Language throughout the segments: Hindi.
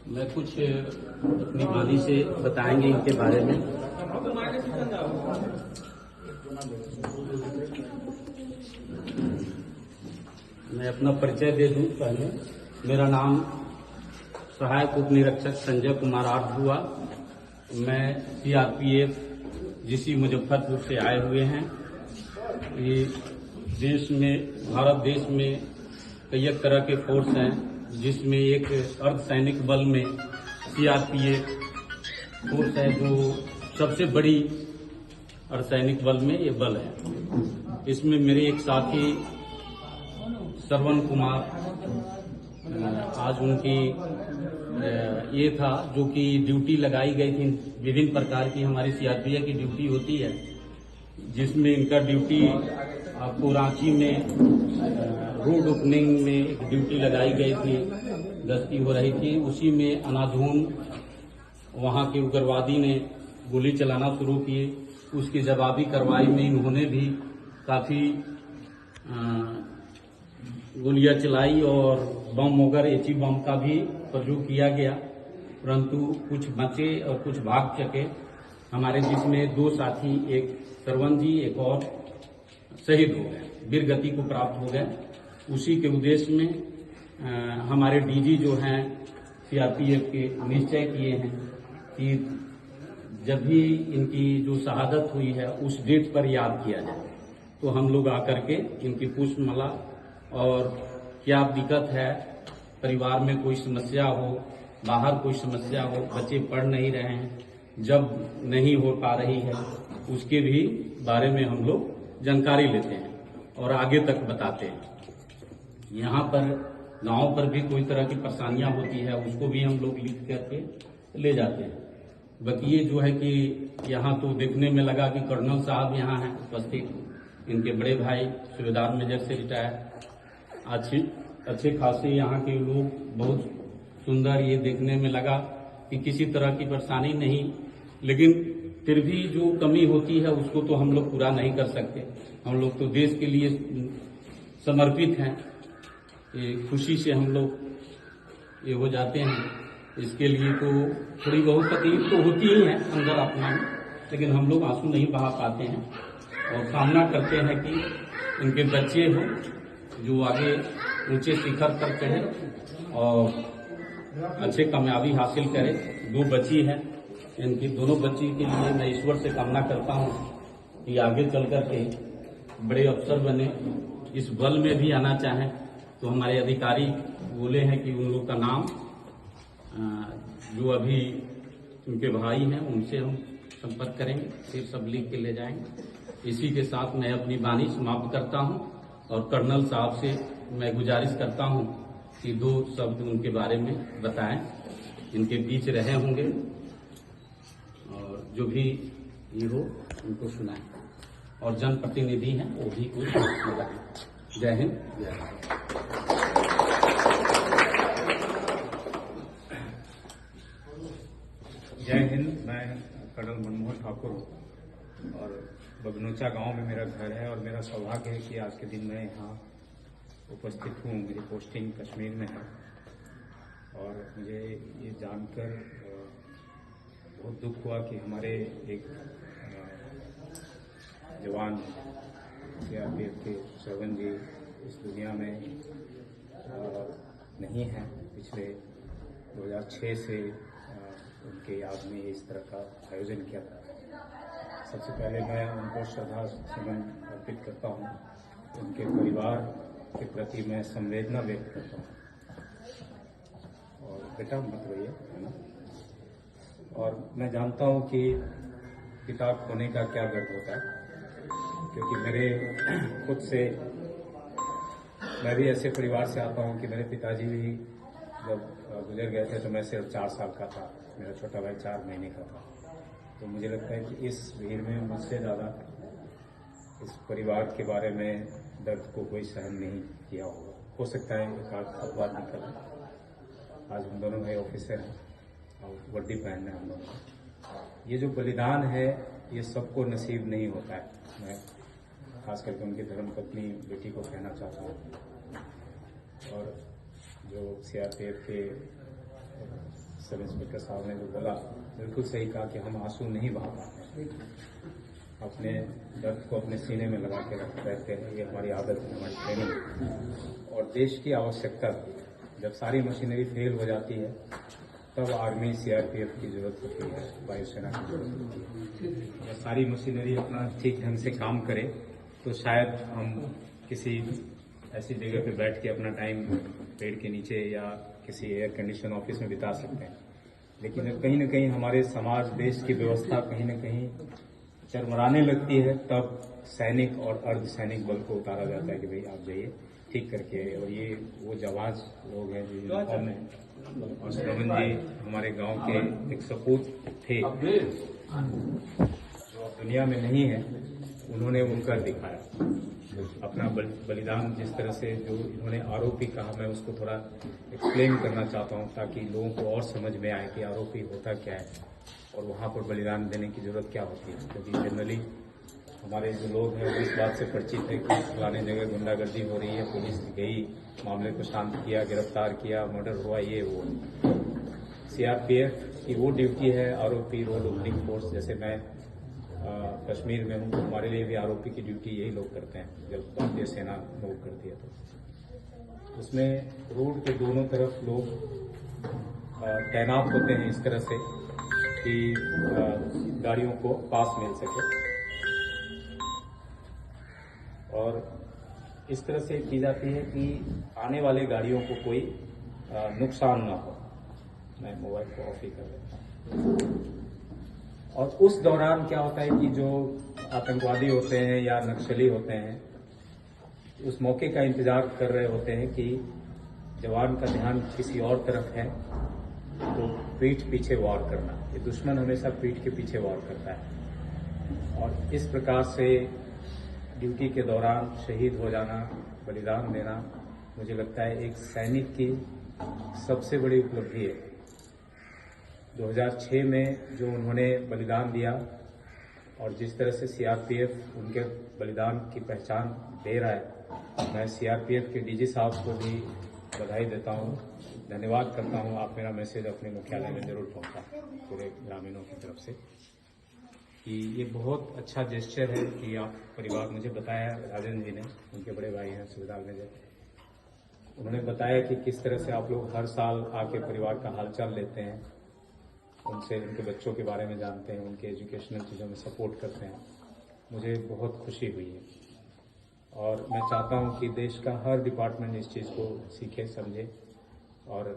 मैं कुछ अपनी वाणी से बताएंगे इनके बारे में। मैं अपना परिचय दे दूं पहले। मेरा नाम सहायक उप निरीक्षक संजय कुमार आर्ट हुआ। मैं सीआरपीएफ जीसी मुजफ्फरपुर से आए हुए हैं। ये देश में, भारत देश में कई एक तरह के फोर्स हैं, जिसमें एक अर्धसैनिक बल में सीआरपीएफ फोर्स है, जो सबसे बड़ी अर्धसैनिक बल में ये बल है। इसमें मेरे एक साथी श्रवण कुमार, आज उनकी ये था जो कि ड्यूटी लगाई गई थी। विभिन्न प्रकार की हमारी सीआरपीएफ की ड्यूटी होती है, जिसमें इनका ड्यूटी आपको रांची में रोड ओपनिंग में एक ड्यूटी लगाई गई थी, गश्ती हो रही थी। उसी में अनाधून वहां के उग्रवादी ने गोली चलाना शुरू किए। उसकी जवाबी कार्रवाई में इन्होंने भी काफी गोलियां चलाई और बम वगैरह एची बम का भी प्रयोग किया गया, परंतु कुछ बचे और कुछ भाग सके हमारे, जिसमें दो साथी, एक श्रवण जी, एक और शहीद हो गए, वीर गति को प्राप्त हो गए। उसी के उद्देश्य में हमारे डीजी जो हैं सीआरपीएफ के निश्चय किए हैं कि जब भी इनकी जो शहादत हुई है उस डेट पर याद किया जाए। तो हम लोग आकर के इनकी पुष्पमाला, और क्या दिक्कत है, परिवार में कोई समस्या हो, बाहर कोई समस्या हो, बच्चे पढ़ नहीं रहे हैं, जब नहीं हो पा रही है, उसके भी बारे में हम लोग जानकारी लेते हैं और आगे तक बताते हैं। यहाँ पर गांव पर भी कोई तरह की परेशानियां होती है, उसको भी हम लोग लिख करके ले जाते हैं। बाकी ये जो है कि यहाँ तो देखने में लगा कि कर्नल साहब यहाँ हैं उपस्थित, इनके बड़े भाई सूबेदार मेजर से रिटायर, अच्छे खासे यहाँ के लोग, बहुत सुंदर। ये देखने में लगा कि किसी तरह की परेशानी नहीं, लेकिन फिर भी जो कमी होती है उसको तो हम लोग पूरा नहीं कर सकते। हम लोग तो देश के लिए समर्पित हैं। ये खुशी से हम लोग ये हो जाते हैं। इसके लिए तो थोड़ी बहुत तकलीफ तो होती ही है अंदर अपना में, लेकिन हम लोग आंसू नहीं बहा पाते हैं और कामना करते हैं कि इनके बच्चे हो जो आगे ऊंचे शिखर पर चढ़े और अच्छे कामयाबी हासिल करे। दो बच्ची है, इनकी दोनों बच्ची के लिए मैं ईश्वर से कामना करता हूँ कि आगे चल करके बड़े अफसर बने, इस बल में भी आना चाहें। तो हमारे अधिकारी बोले हैं कि उन लोग का नाम जो अभी उनके भाई हैं उनसे हम संपर्क करेंगे, फिर सब लिख के ले जाएंगे। इसी के साथ मैं अपनी वाणी समाप्त करता हूं और कर्नल साहब से मैं गुजारिश करता हूं कि दो शब्द उनके बारे में बताएं। इनके बीच रहे होंगे और जो भी ये हो उनको सुनाएं, और जनप्रतिनिधि हैं वो भी कुछ बताएं। जय हिंद, जय भारत। जय हिंद। मैं कर्नल मनमोहन ठाकुर हूँ और बगनोचा गांव में मेरा घर है, और मेरा सौभाग्य है कि आज के दिन मैं यहाँ उपस्थित हूँ। मेरी पोस्टिंग कश्मीर में है और मुझे ये जानकर बहुत दुख हुआ कि हमारे एक जवान सीआरपीएफ के श्रवण जी इस दुनिया में नहीं है। पिछले 2006 से उनके याद में इस तरह का आयोजन किया था। सबसे पहले मैं उनको श्रद्धा सुमन अर्पित करता हूँ। उनके परिवार के प्रति मैं संवेदना व्यक्त करता हूँ। और बेटा मत रोइए, है ना। और मैं जानता हूँ कि पिता खोने का क्या दर्द होता है, क्योंकि मेरे खुद से, मैं भी ऐसे परिवार से आता हूँ कि मेरे पिताजी भी जब गुजर गए थे तो मैं सिर्फ 4 साल का था, मेरा छोटा भाई 4 महीने का था। तो मुझे लगता है कि इस भीड़ में मुझसे ज़्यादा इस परिवार के बारे में दर्द को कोई सहन नहीं किया होगा। हो सकता है एक आध अपवाद निकला। आज हम दोनों भाई ऑफिसर हैं और वर्दी पहनना हम लोग। ये जो बलिदान है ये सबको नसीब नहीं होता है। मैं खास करके उनकी धर्मपत्नी बेटी को कहना चाहता हूँ, और जो सीआरपीएफ के सब इंस्पेक्टर साहब ने जो बोला बिल्कुल सही कहा कि हम आंसू नहीं बहा पाते, अपने दर्द को अपने सीने में लगा के रहते हैं। ये हमारी आदत है, हमारी ट्रेनिंग है। और देश की आवश्यकता जब सारी मशीनरी फेल हो जाती है तब आर्मी सीआरपीएफ की जरूरत होती है, वायुसेना की जरूरत होती है। जब सारी मशीनरी अपना ठीक ढंग से काम करे तो शायद हम किसी ऐसी जगह पे बैठ के अपना टाइम पेड़ के नीचे या किसी एयर कंडीशन ऑफिस में बिता सकते हैं। लेकिन जब कहीं न कहीं हमारे समाज, देश की व्यवस्था कहीं न कहीं चरमराने लगती है तब सैनिक और अर्धसैनिक बल को उतारा जाता है कि भाई आप जाइए ठीक करके। और ये वो जाबाज लोग हैं जो यूनिफॉर्म में, और श्रवण जी हमारे गांव के एक सपूत थे जो अब दुनिया में नहीं है, उन्होंने उनका दिखाया अपना बलिदान। जिस तरह से जो इन्होंने आरोपी कहा, मैं उसको थोड़ा एक्सप्लेन करना चाहता हूँ ताकि लोगों को और समझ में आए कि आरोपी होता क्या है और वहाँ पर बलिदान देने की जरूरत क्या होती है। क्योंकि जनरली हमारे जो लोग हैं वो इस बात से परिचित है कि फलाने जगह गुंडागर्दी हो रही है, पुलिस गई, मामले को शांत किया, गिरफ्तार किया, मर्डर हुआ, ये वो। सीआरपीएफ की वो ड्यूटी है आरोपी रोड ओपनिंग फोर्स। जैसे मैं कश्मीर में हूँ तो हमारे लिए भी आरोपी की ड्यूटी यही लोग करते हैं जब भारतीय सेना मूव करती है तो उसमें रोड के दोनों तरफ लोग तैनात होते हैं इस तरह से कि गाड़ियों को पास मिल सके, और इस तरह से की जाती है कि आने वाले गाड़ियों को कोई नुकसान ना हो। मैं मोबाइल को ऑफ ही कर देता हूँ। और उस दौरान क्या होता है कि जो आतंकवादी होते हैं या नक्सली होते हैं उस मौके का इंतजार कर रहे होते हैं कि जवान का ध्यान किसी और तरफ है तो पीठ पीछे वार करना। ये दुश्मन हमेशा पीठ के पीछे वार करता है, और इस प्रकार से ड्यूटी के दौरान शहीद हो जाना, बलिदान देना, मुझे लगता है एक सैनिक की सबसे बड़ी उपलब्धि है। 2006 में जो उन्होंने बलिदान दिया और जिस तरह से सीआरपीएफ उनके बलिदान की पहचान दे रहा है, मैं सीआरपीएफ के डीजी साहब को भी बधाई देता हूं, धन्यवाद करता हूं। आप मेरा मैसेज अपने मुख्यालय में जरूर पहुंचा पूरे ग्रामीणों की तरफ से कि ये बहुत अच्छा जेस्चर है कि आप परिवार, मुझे बताया राजन जी ने, उनके बड़े भाई हैं सुबेदार मेजर, उन्होंने बताया कि किस तरह से आप लोग हर साल आके परिवार का हालचाल लेते हैं, उनसे उनके बच्चों के बारे में जानते हैं, उनके एजुकेशनल चीज़ों में सपोर्ट करते हैं। मुझे बहुत खुशी हुई है और मैं चाहता हूं कि देश का हर डिपार्टमेंट इस चीज़ को सीखे, समझे, और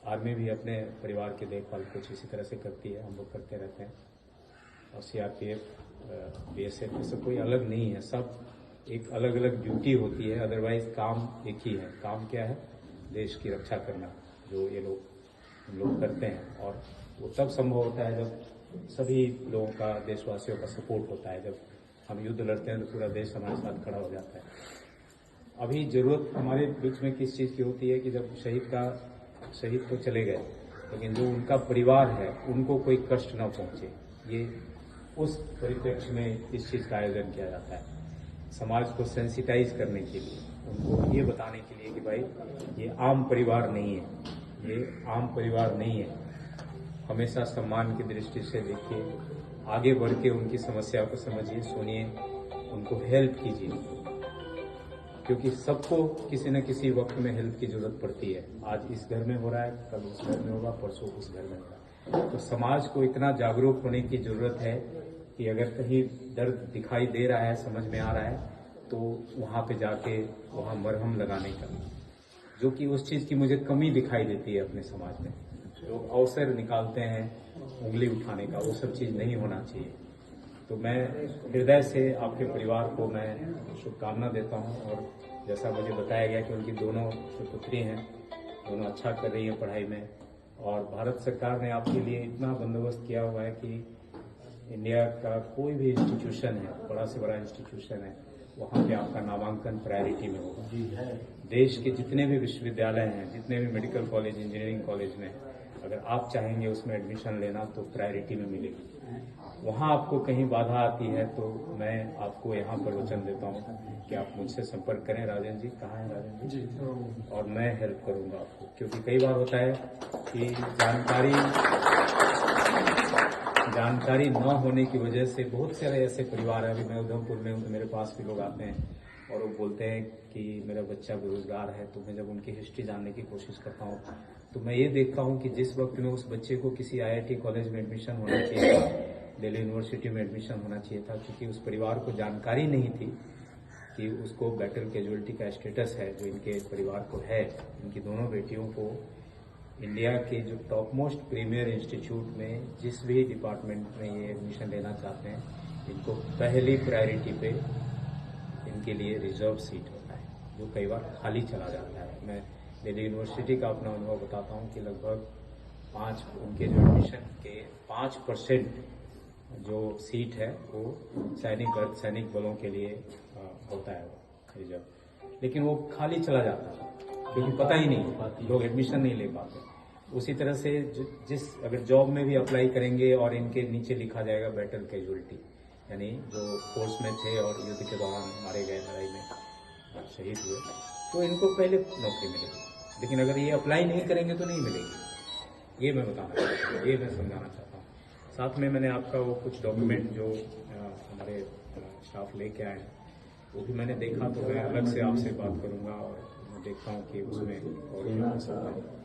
आर्मी भी अपने परिवार की देखभाल कुछ इसी तरह से करती है, हम लोग करते रहते हैं। और सीआरपीएफ, बीएसएफ, ये सब कोई अलग नहीं है, सब एक अलग अलग ड्यूटी होती है, अदरवाइज काम एक ही है। काम क्या है? देश की रक्षा करना, जो ये लोग हम लोग करते हैं। और वो तब संभव होता है जब सभी लोगों का, देशवासियों का सपोर्ट होता है। जब हम युद्ध लड़ते हैं तो पूरा देश हमारे साथ खड़ा हो जाता है। अभी जरूरत हमारे बीच में किस चीज़ की होती है कि जब शहीद तो चले गए, लेकिन जो उनका परिवार है उनको कोई कष्ट न पहुंचे, ये उस परिप्रेक्ष्य में इस चीज़ का आयोजन किया जाता है। समाज को सेंसिटाइज करने के लिए, उनको ये बताने के लिए कि भाई ये आम परिवार नहीं है, ये आम परिवार नहीं है। हमेशा सम्मान की दृष्टि से देखिए, आगे बढ़ के उनकी समस्या को समझिए, सुनिए, उनको हेल्प कीजिए, क्योंकि सबको किसी न किसी वक्त में हेल्प की जरूरत पड़ती है। आज इस घर में हो रहा है, कल उस घर में होगा, परसों उस घर में होगा। तो समाज को इतना जागरूक होने की जरूरत है कि अगर कहीं दर्द दिखाई दे रहा है, समझ में आ रहा है, तो वहाँ पे जाके वहाँ मरहम लगाने का, जो कि उस चीज़ की मुझे कमी दिखाई देती है अपने समाज में। लोग अवसर निकालते हैं उंगली उठाने का, वो सब चीज़ नहीं होना चाहिए। तो मैं हृदय से आपके परिवार को मैं शुभकामना देता हूं। और जैसा मुझे बताया गया कि उनकी दोनों सुपुत्री हैं, दोनों अच्छा कर रही हैं पढ़ाई में, और भारत सरकार ने आपके लिए इतना बंदोबस्त किया हुआ है कि इंडिया का कोई भी इंस्टीट्यूशन है, बड़ा से बड़ा इंस्टीट्यूशन है, वहाँ पे आपका नामांकन प्रायोरिटी में होगा। जी है। देश के जितने भी विश्वविद्यालय हैं, जितने भी मेडिकल कॉलेज, इंजीनियरिंग कॉलेज में अगर आप चाहेंगे उसमें एडमिशन लेना तो प्रायोरिटी में मिलेगी। वहाँ आपको कहीं बाधा आती है तो मैं आपको यहाँ पर वचन देता हूँ कि आप मुझसे संपर्क करें। राजन जी, कहाँ हैं राजन जी? और मैं हेल्प करूँगा आपको, क्योंकि कई बार होता है कि जानकारी न होने की वजह से बहुत सारे ऐसे परिवार हैं। अभी मैं उधमपुर में हूँ तो मेरे पास भी लोग आते हैं और वो बोलते हैं कि मेरा बच्चा बेरोजगार है। तो मैं जब उनकी हिस्ट्री जानने की कोशिश करता हूँ तो मैं ये देखता हूँ कि जिस वक्त में उस बच्चे को किसी IIT कॉलेज में एडमिशन होना चाहिए था, दिल्ली यूनिवर्सिटी में एडमिशन होना चाहिए था, क्योंकि उस परिवार को जानकारी नहीं थी कि उसको बैटल कैजुअलिटी का स्टेटस है जो इनके परिवार को है। इनकी दोनों बेटियों को इंडिया के जो टॉप मोस्ट प्रीमियर इंस्टीट्यूट में जिस भी डिपार्टमेंट में ये एडमिशन लेना चाहते हैं, इनको पहली प्रायोरिटी पे इनके लिए रिजर्व सीट होता है, जो कई बार खाली चला जाता है। मैं दिल्ली यूनिवर्सिटी का अपना अनुभव बताता हूँ कि लगभग उनके जो एडमिशन के 5% जो सीट है वो सैनिक बलों के लिए होता है रिजर्व, लेकिन वो खाली चला जाता है क्योंकि पता ही नहीं, लोग एडमिशन नहीं ले पाते। उसी तरह से अगर जॉब में भी अप्लाई करेंगे और इनके नीचे लिखा जाएगा बैटल कैजुअलिटी, यानी जो फोर्स में थे और युद्ध के दौरान मारे गए, लड़ाई में शहीद हुए, तो इनको पहले नौकरी मिलेगी। लेकिन अगर ये अप्लाई नहीं करेंगे तो नहीं मिलेगी। ये मैं बताना चाहता हूँ, ये मैं समझाना चाहता हूँ। साथ में मैंने आपका वो कुछ डॉक्यूमेंट जो हमारे स्टाफ लेके आए हैं वो भी मैंने देखा, तो मैं अलग से आपसे बात करूंगा और मैं देखता हूँ कि उसमें और क्या हो सकता है।